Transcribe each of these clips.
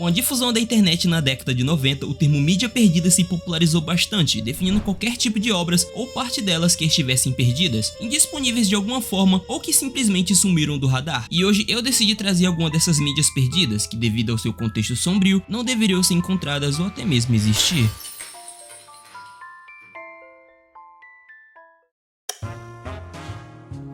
Com a difusão da internet na década de 90, o termo mídia perdida se popularizou bastante, definindo qualquer tipo de obras ou parte delas que estivessem perdidas, indisponíveis de alguma forma ou que simplesmente sumiram do radar. E hoje eu decidi trazer alguma dessas mídias perdidas que, devido ao seu contexto sombrio, não deveriam ser encontradas ou até mesmo existir.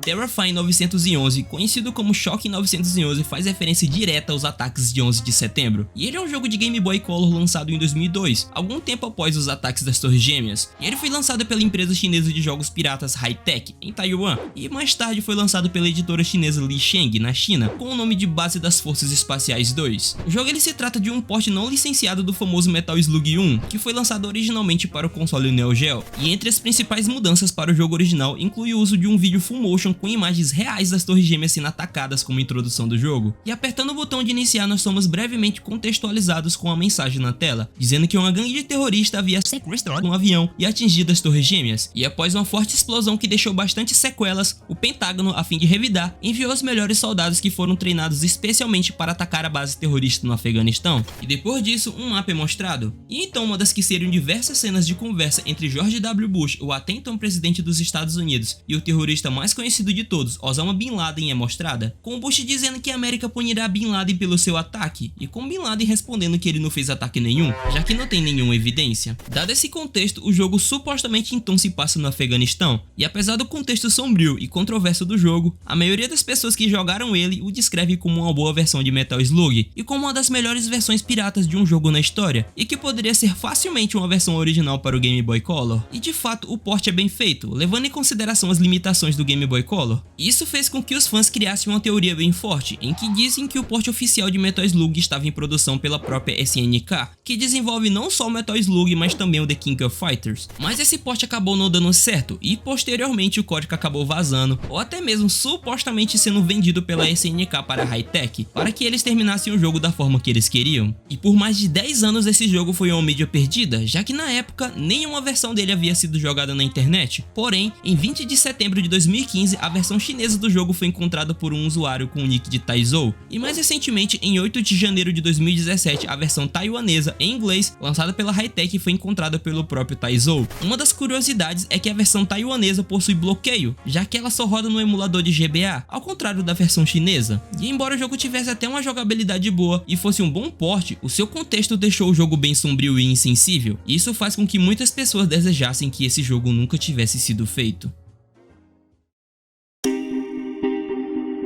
Terrifying 911, conhecido como Shocking 911, faz referência direta aos ataques de 11 de setembro, e ele é um jogo de Game Boy Color lançado em 2002, algum tempo após os ataques das Torres Gêmeas, e ele foi lançado pela empresa chinesa de jogos piratas Hi-Tech, em Taiwan, e mais tarde foi lançado pela editora chinesa Li Sheng, na China, com o nome de Base das Forças Espaciais 2. O jogo ele se trata de um port não licenciado do famoso Metal Slug 1, que foi lançado originalmente para o console Neo Geo, e entre as principais mudanças para o jogo original inclui o uso de um vídeo full motion com imagens reais das Torres Gêmeas sendo atacadas como introdução do jogo, e apertando o botão de iniciar nós somos brevemente contextualizados com a mensagem na tela, dizendo que uma gangue de terroristas havia sequestrado um avião e atingido as Torres Gêmeas, e após uma forte explosão que deixou bastante sequelas, o Pentágono, a fim de revidar, enviou os melhores soldados que foram treinados especialmente para atacar a base terrorista no Afeganistão, e depois disso um mapa é mostrado, e então uma das que seriam diversas cenas de conversa entre George W. Bush, o até então presidente dos Estados Unidos, e o terrorista mais conhecido de todos, Osama Bin Laden, é mostrada, com Bush dizendo que a América punirá Bin Laden pelo seu ataque, e com Bin Laden respondendo que ele não fez ataque nenhum, já que não tem nenhuma evidência. Dado esse contexto, o jogo supostamente então se passa no Afeganistão, e apesar do contexto sombrio e controverso do jogo, a maioria das pessoas que jogaram ele o descreve como uma boa versão de Metal Slug, e como uma das melhores versões piratas de um jogo na história, e que poderia ser facilmente uma versão original para o Game Boy Color. E de fato, o port é bem feito, levando em consideração as limitações do Game Boy Color. Isso fez com que os fãs criassem uma teoria bem forte, em que dizem que o port oficial de Metal Slug estava em produção pela própria SNK, que desenvolve não só o Metal Slug, mas também o The King of Fighters. Mas esse port acabou não dando certo, e posteriormente o código acabou vazando, ou até mesmo supostamente sendo vendido pela SNK para a Hi-Tech, para que eles terminassem o jogo da forma que eles queriam. E por mais de 10 anos esse jogo foi uma mídia perdida, já que na época nenhuma versão dele havia sido jogada na internet. Porém, em 20 de setembro de 2015, a versão chinesa do jogo foi encontrada por um usuário com o nick de Taizou, e mais recentemente, em 8 de janeiro de 2017, a versão taiwanesa em inglês, lançada pela Hi-Tech, foi encontrada pelo próprio Taizou. Uma das curiosidades é que a versão taiwanesa possui bloqueio, já que ela só roda no emulador de GBA, ao contrário da versão chinesa. E embora o jogo tivesse até uma jogabilidade boa e fosse um bom port, o seu contexto deixou o jogo bem sombrio e insensível, e isso faz com que muitas pessoas desejassem que esse jogo nunca tivesse sido feito.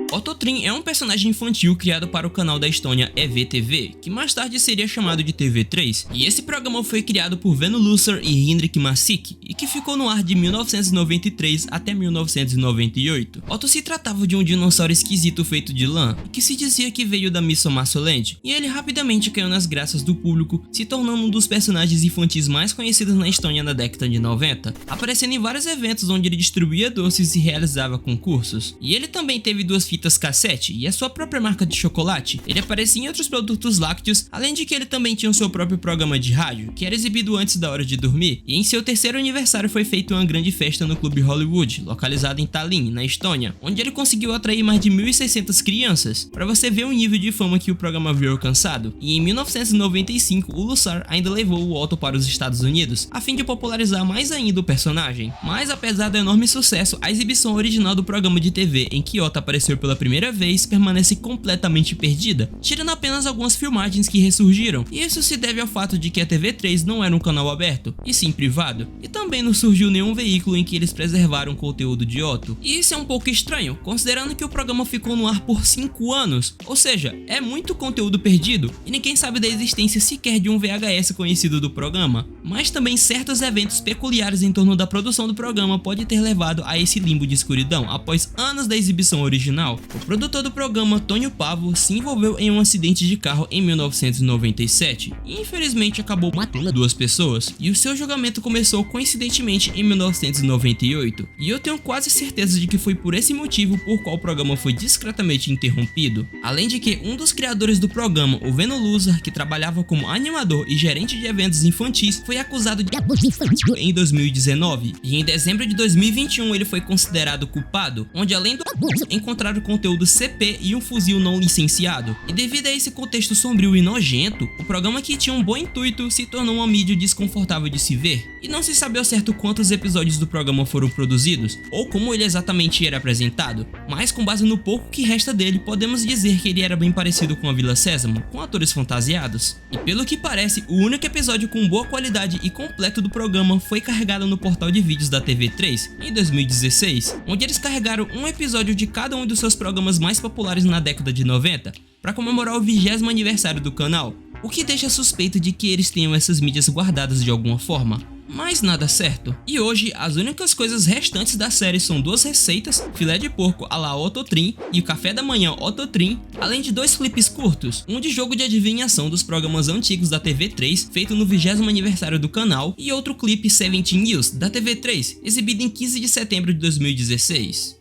Otto Trin é um personagem infantil criado para o canal da Estônia EVTV, que mais tarde seria chamado de TV3, e esse programa foi criado por Venno Lusser e Henrik Masik, e que ficou no ar de 1993 até 1998. Otto se tratava de um dinossauro esquisito feito de lã, e que se dizia que veio da Midsommar-Land, e ele rapidamente caiu nas graças do público, se tornando um dos personagens infantis mais conhecidos na Estônia na década de 90, aparecendo em vários eventos onde ele distribuía doces e realizava concursos. E ele também teve duas fitas cassete e a sua própria marca de chocolate. Ele aparecia em outros produtos lácteos, além de que ele também tinha o seu próprio programa de rádio, que era exibido antes da hora de dormir, e em seu terceiro aniversário foi feita uma grande festa no Clube Hollywood, localizado em Tallinn, na Estônia, onde ele conseguiu atrair mais de 1.600 crianças, para você ver o nível de fama que o programa havia alcançado. E em 1995, o Lusser ainda levou o Otto para os Estados Unidos, a fim de popularizar mais ainda o personagem. Mas apesar do enorme sucesso, a exibição original do programa de TV em que Otto apareceu pela primeira vez permanece completamente perdida, tirando apenas algumas filmagens que ressurgiram, e isso se deve ao fato de que a TV3 não era um canal aberto, e sim privado, e também não surgiu nenhum veículo em que eles preservaram o conteúdo de Otto. E isso é um pouco estranho, considerando que o programa ficou no ar por 5 anos, ou seja, é muito conteúdo perdido, e ninguém sabe da existência sequer de um VHS conhecido do programa, mas também certos eventos peculiares em torno da produção do programa pode ter levado a esse limbo de escuridão após anos da exibição original. O produtor do programa, Tonio Pavo, se envolveu em um acidente de carro em 1997 e infelizmente acabou matando 2 pessoas, e o seu julgamento começou coincidentemente em 1998, e eu tenho quase certeza de que foi por esse motivo por qual o programa foi discretamente interrompido. Além de que um dos criadores do programa, o Venno Lusser, que trabalhava como animador e gerente de eventos infantis, foi acusado de abuso infantil em 2019, e em dezembro de 2021 ele foi considerado culpado, onde além do abuso encontraram conteúdo conteúdo CP e um fuzil não licenciado. E devido a esse contexto sombrio e nojento, o programa, que tinha um bom intuito, se tornou uma mídia desconfortável de se ver. E não se sabe ao certo quantos episódios do programa foram produzidos, ou como ele exatamente era apresentado, mas com base no pouco que resta dele, podemos dizer que ele era bem parecido com a Vila Sésamo, com atores fantasiados. E pelo que parece, o único episódio com boa qualidade e completo do programa foi carregado no portal de vídeos da TV3, em 2016, onde eles carregaram um episódio de cada um dos seus programas mais populares na década de 90, para comemorar o 20º aniversário do canal, o que deixa suspeito de que eles tenham essas mídias guardadas de alguma forma. Mas nada certo. E hoje, as únicas coisas restantes da série são 2 receitas, filé de porco à la Ototrim e o café da manhã Ototrim, além de 2 clipes curtos, um de jogo de adivinhação dos programas antigos da TV3, feito no 20º aniversário do canal, e outro clipe 17 News, da TV3, exibido em 15 de setembro de 2016.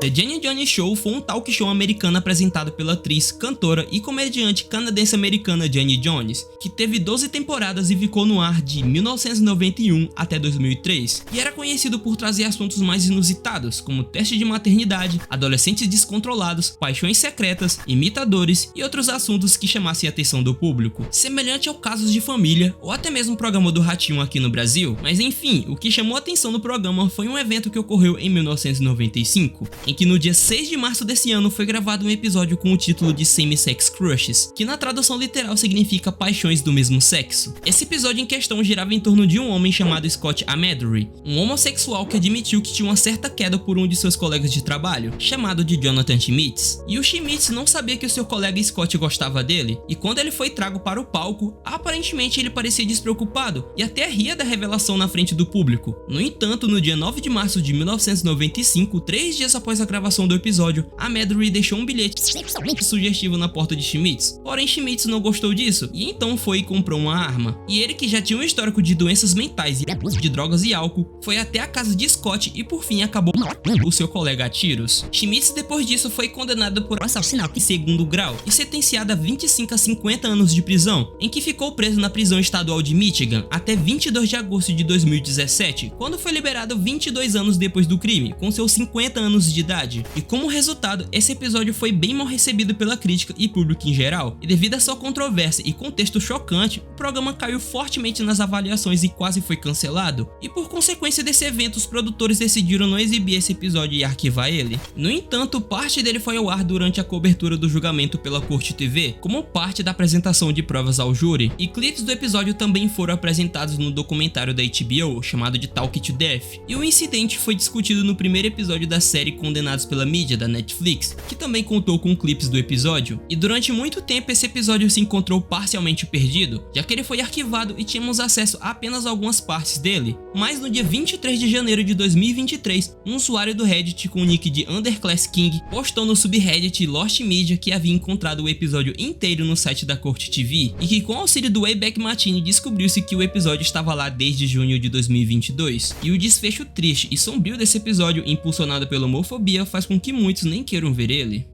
The Jenny Jones Show foi um talk show americano apresentado pela atriz, cantora e comediante canadense-americana Jenny Jones, que teve 12 temporadas e ficou no ar de 1991 até 2003, e era conhecido por trazer assuntos mais inusitados, como teste de maternidade, adolescentes descontrolados, paixões secretas, imitadores e outros assuntos que chamassem a atenção do público, semelhante ao Casos de Família ou até mesmo o programa do Ratinho aqui no Brasil. Mas enfim, o que chamou a atenção no programa foi um evento que ocorreu em 1995, em que no dia 6 de março desse ano foi gravado um episódio com o título de Same-Sex Crushes, que na tradução literal significa paixões do mesmo sexo. Esse episódio em questão girava em torno de um homem chamado Scott Amedury, um homossexual que admitiu que tinha uma certa queda por um de seus colegas de trabalho, chamado de Jonathan Schmitz. E o Schmitz não sabia que o seu colega Scott gostava dele, e quando ele foi trago para o palco, aparentemente ele parecia despreocupado e até ria da revelação na frente do público. No entanto, no dia 9 de março de 1995, 3 dias após a gravação do episódio, Amedury deixou um bilhete sugestivo na porta de Schmitz. Porém, Schmitz não gostou disso e então foi e comprou uma arma. E ele, que já tinha um histórico de doenças mentais e abuso de drogas e álcool, foi até a casa de Scott e por fim acabou o seu colega a tiros. Schmitz depois disso foi condenado por assassinato em 2º grau e sentenciado a 25 a 50 anos de prisão, em que ficou preso na prisão estadual de Michigan até 22 de agosto de 2017, quando foi liberado 22 anos depois do crime, com seus 50 anos de idade. E como resultado, esse episódio foi bem mal recebido pela crítica e público em geral, e devido a sua controvérsia e contexto chocante, o programa caiu fortemente nas avaliações e quase foi cancelado, e por consequência desse evento os produtores decidiram não exibir esse episódio e arquivar ele. No entanto, parte dele foi ao ar durante a cobertura do julgamento pela Corte TV, como parte da apresentação de provas ao júri, e clipes do episódio também foram apresentados no documentário da HBO chamado de Talk to Death, e o incidente foi discutido no primeiro episódio da série Condenados pela Mídia da Netflix, que também contou com clipes do episódio, e durante muito tempo esse episódio se encontrou parcialmente perdido, já que ele foi arquivado e tínhamos acesso a apenas algumas partes dele. Mas no dia 23 de janeiro de 2023, um usuário do Reddit com o nick de Underclass King postou no subreddit Lost Media que havia encontrado o episódio inteiro no site da Corte TV, e que com o auxílio do Wayback Machine descobriu-se que o episódio estava lá desde junho de 2022, e o desfecho triste e sombrio desse episódio, impulsionado pela homofobia, faz com que muitos nem queiram ver ele.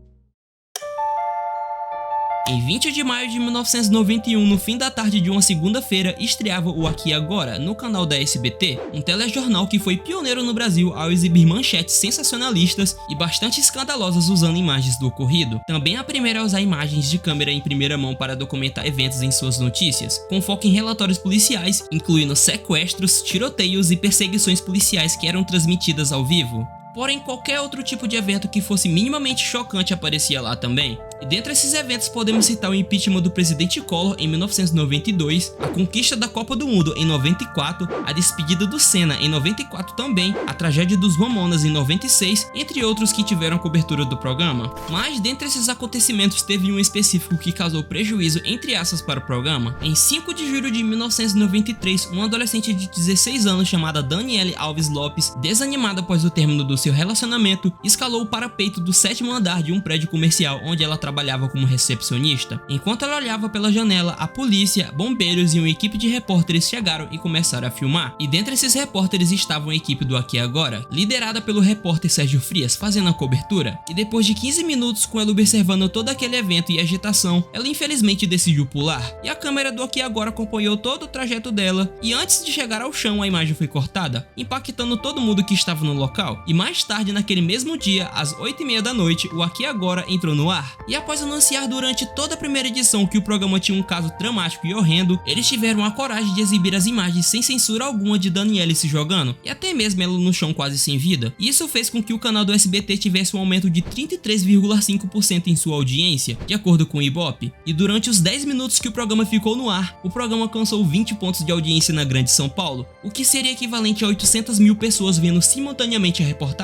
Em 20 de maio de 1991, no fim da tarde de uma segunda-feira, estreava o Aqui e Agora, no canal da SBT, um telejornal que foi pioneiro no Brasil ao exibir manchetes sensacionalistas e bastante escandalosas usando imagens do ocorrido. Também a primeira a usar imagens de câmera em primeira mão para documentar eventos em suas notícias, com foco em relatórios policiais, incluindo sequestros, tiroteios e perseguições policiais que eram transmitidas ao vivo. Porém, qualquer outro tipo de evento que fosse minimamente chocante aparecia lá também. E dentre esses eventos podemos citar o impeachment do presidente Collor em 1992, a conquista da Copa do Mundo em 94, a despedida do Senna em 94 também, a tragédia dos Mamonas em 96, entre outros que tiveram cobertura do programa. Mas dentre esses acontecimentos teve um específico que causou prejuízo entre aspas para o programa. Em 5 de julho de 1993, uma adolescente de 16 anos chamada Daniele Alves Lopes, desanimada após o término do seu relacionamento, escalou o parapeito do 7º andar de um prédio comercial onde ela trabalhava como recepcionista. Enquanto ela olhava pela janela, a polícia, bombeiros e uma equipe de repórteres chegaram e começaram a filmar. E dentre esses repórteres estavam a equipe do Aqui e Agora, liderada pelo repórter Sérgio Frias, fazendo a cobertura. E depois de 15 minutos com ela observando todo aquele evento e agitação, ela infelizmente decidiu pular. E a câmera do Aqui e Agora acompanhou todo o trajeto dela, e antes de chegar ao chão a imagem foi cortada, impactando todo mundo que estava no local. E mais mais tarde naquele mesmo dia, às 8h30 da noite, o Aqui Agora entrou no ar. E após anunciar durante toda a primeira edição que o programa tinha um caso dramático e horrendo, eles tiveram a coragem de exibir as imagens sem censura alguma de Danielle se jogando, e até mesmo ela no chão quase sem vida. E isso fez com que o canal do SBT tivesse um aumento de 33,5% em sua audiência, de acordo com o Ibope. E durante os 10 minutos que o programa ficou no ar, o programa alcançou 20 pontos de audiência na Grande São Paulo, o que seria equivalente a 800 mil pessoas vendo simultaneamente a reportagem.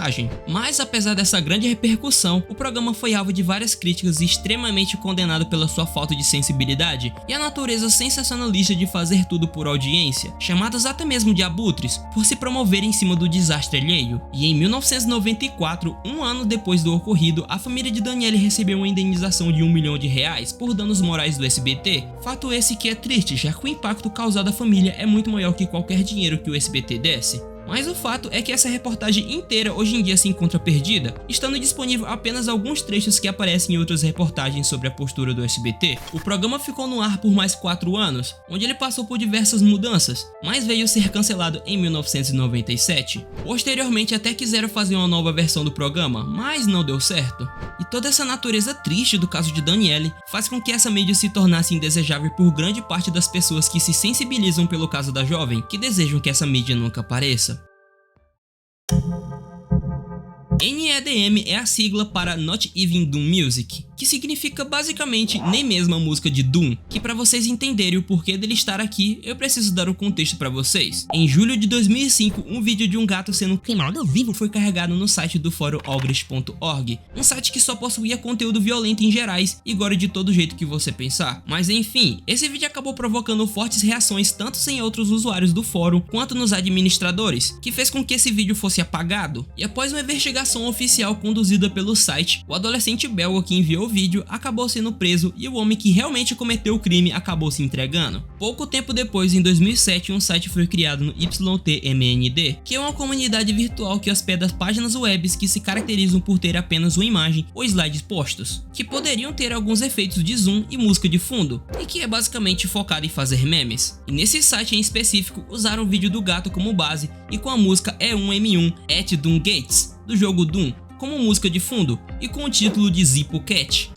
Mas apesar dessa grande repercussão, o programa foi alvo de várias críticas e extremamente condenado pela sua falta de sensibilidade e a natureza sensacionalista de fazer tudo por audiência, chamados até mesmo de abutres, por se promover em cima do desastre alheio. E em 1994, um ano depois do ocorrido, a família de Danielle recebeu uma indenização de R$1 milhão por danos morais do SBT, fato esse que é triste, já que o impacto causado à família é muito maior que qualquer dinheiro que o SBT desse. Mas o fato é que essa reportagem inteira hoje em dia se encontra perdida, estando disponível apenas alguns trechos que aparecem em outras reportagens sobre a postura do SBT. O programa ficou no ar por mais 4 anos, onde ele passou por diversas mudanças, mas veio ser cancelado em 1997. Posteriormente até quiseram fazer uma nova versão do programa, mas não deu certo. E toda essa natureza triste do caso de Danielle faz com que essa mídia se tornasse indesejável por grande parte das pessoas que se sensibilizam pelo caso da jovem, que desejam que essa mídia nunca apareça. NEDM é a sigla para Not Even Doom Music, que significa basicamente nem mesmo a música de Doom, que para vocês entenderem o porquê dele estar aqui, eu preciso dar o contexto para vocês. Em julho de 2005, um vídeo de um gato sendo queimado ao vivo foi carregado no site do fórum Ogres.org, um site que só possuía conteúdo violento em gerais e gore de todo jeito que você pensar. Mas enfim, esse vídeo acabou provocando fortes reações tanto em outros usuários do fórum quanto nos administradores, que fez com que esse vídeo fosse apagado. E após uma investigação oficial conduzida pelo site, o adolescente belga que enviou o vídeo acabou sendo preso e o homem que realmente cometeu o crime acabou se entregando. Pouco tempo depois, em 2007, um site foi criado no YTMND, que é uma comunidade virtual que hospeda páginas web que se caracterizam por ter apenas uma imagem ou slides postos, que poderiam ter alguns efeitos de zoom e música de fundo, e que é basicamente focado em fazer memes. E nesse site em específico, usaram o vídeo do gato como base e com a música E1M1 at Doom Gates, do jogo Doom, como música de fundo e com o título de Zippo Cat.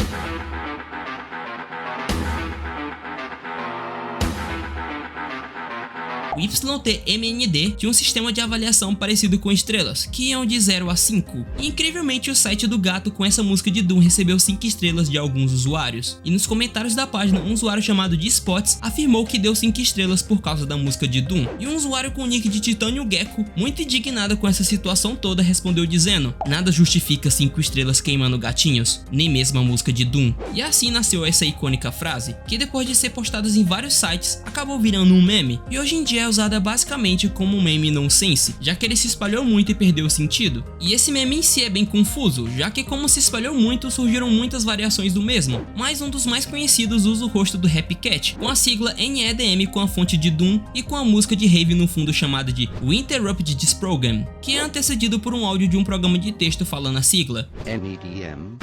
O YTMND tinha um sistema de avaliação parecido com estrelas, que iam de 0 a 5. E incrivelmente o site do gato com essa música de Doom recebeu 5 estrelas de alguns usuários. E nos comentários da página, um usuário chamado de Spots afirmou que deu 5 estrelas por causa da música de Doom. E um usuário com o nick de Titânio Gecko, muito indignado com essa situação toda, respondeu dizendo: nada justifica 5 estrelas queimando gatinhos, nem mesmo a música de Doom. E assim nasceu essa icônica frase, que depois de ser postada em vários sites, acabou virando um meme, e hoje em dia é usada basicamente como um meme nonsense, já que ele se espalhou muito e perdeu o sentido. E esse meme em si é bem confuso, já que como se espalhou muito, surgiram muitas variações do mesmo, mas um dos mais conhecidos usa o rosto do Rap Cat, com a sigla NEDM com a fonte de Doom e com a música de rave no fundo chamada de We Interrupt This Program, que é antecedido por um áudio de um programa de texto falando a sigla NEDM.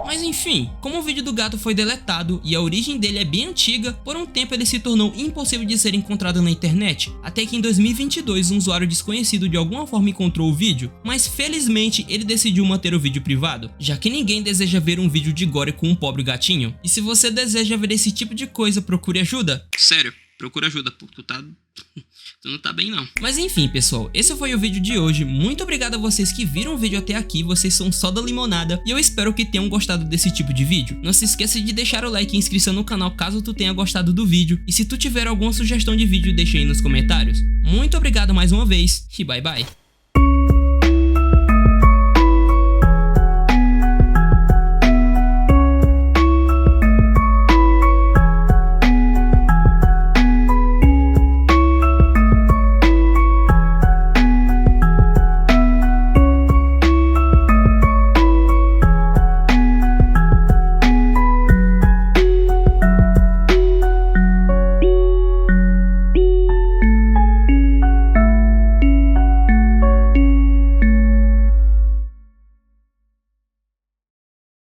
Mas enfim, como o vídeo do gato foi deletado e a origem dele é bem antiga, por um tempo ele se tornou impossível de ser encontrado na internet, até que em 2022 um usuário desconhecido de alguma forma encontrou o vídeo, mas felizmente ele decidiu manter o vídeo privado, já que ninguém deseja ver um vídeo de gore com um pobre gatinho. E se você deseja ver esse tipo de coisa, procure ajuda. Sério, procura ajuda, porque tu não tá bem não. Mas enfim pessoal, esse foi o vídeo de hoje. Muito obrigado a vocês que viram o vídeo até aqui, vocês são só da limonada e eu espero que tenham gostado desse tipo de vídeo. Não se esqueça de deixar o like e inscrição no canal caso tu tenha gostado do vídeo, e se tu tiver alguma sugestão de vídeo deixa aí nos comentários. Muito obrigado mais uma vez e bye bye.